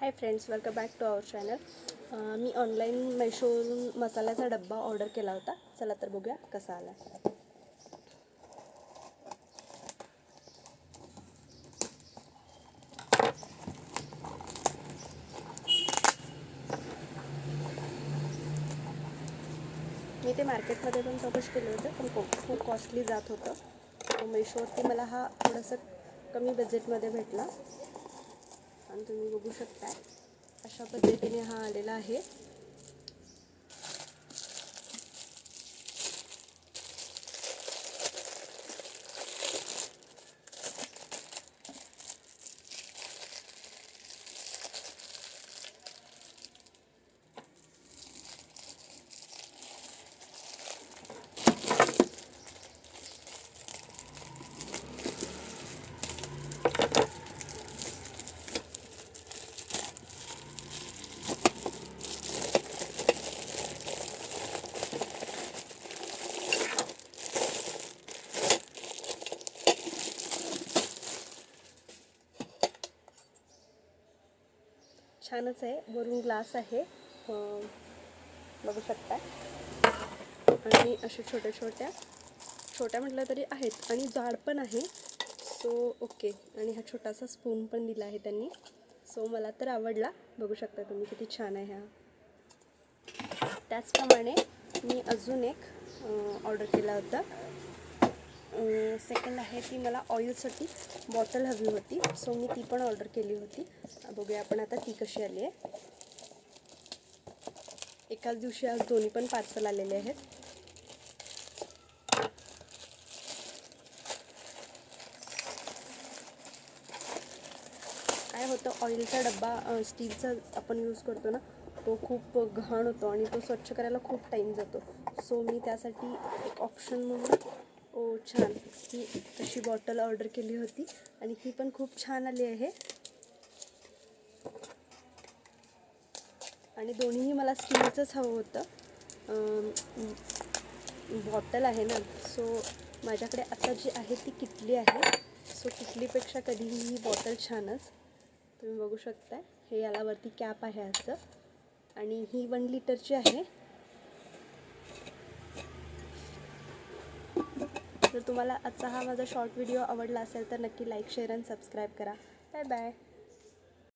High friends, welcome back to our channel. मी online मेशोवरून मसाल्याचा डब्बा ऑर्डर केला होता. चला तर बघूया कसा आला. मी ते मार्केटमध्ये पण चौकशी केलं होतं, पण खूप कॉस्टली जात होतं. मेशोवरती मला हा थोडंसं कमी बजेटमध्ये भेटला आणि तुम्ही बघू शकता अशा पद्धतीने हा आलेला आहे. छानच आहे, वरून ग्लास आहे, बघू शकता. आणि असे छोट्या म्हटलं तरी आहेत आणि जाड पण आहे. So okay. आणि हा छोटासा स्पून पण दिला आहे त्यांनी. सो मला तर आवडला. बघू शकता तुम्ही किती छान आहे हा. त्याचप्रमाणे मी अजून एक ऑर्डर केला होता. सेकंड आहे ती मला ऑइलसाठी बॉटल हवी होती. सो मी ती पण ऑर्डर केली होती. बघूया आपण आता ती कशी आली आहे. एकाच दिवशी आज दोन्ही पण पार्सल आलेले आहेत. काय होतं, ऑइलचा डब्बा स्टीलचा आपण यूज करतो ना, तो खूप घाण होतो आणि तो स्वच्छ करायला खूप टाईम जातो. सो मी त्यासाठी एक ऑप्शन म्हणून छान ही अशी बॉटल ऑर्डर केली होती आणि ही पण खूप छान आली आहे. आणि दोन्हीही मला स्टीलचंच हवं होतं. बॉटल आहे ना, सो माझ्याकडे आता जी आहे ती किटली आहे. सो किटलीपेक्षा कधीही ही बॉटल छानच. तुम्ही बघू शकता, हे याला वरती कॅप आहे असं. आणि ही 1 लिटरची आहे. जर तुम्हाला आजचा हा माझा शॉर्ट व्हिडिओ आवडला असेल तर नक्की लाईक, शेअर आणि सबस्क्राईब करा. Bye bye.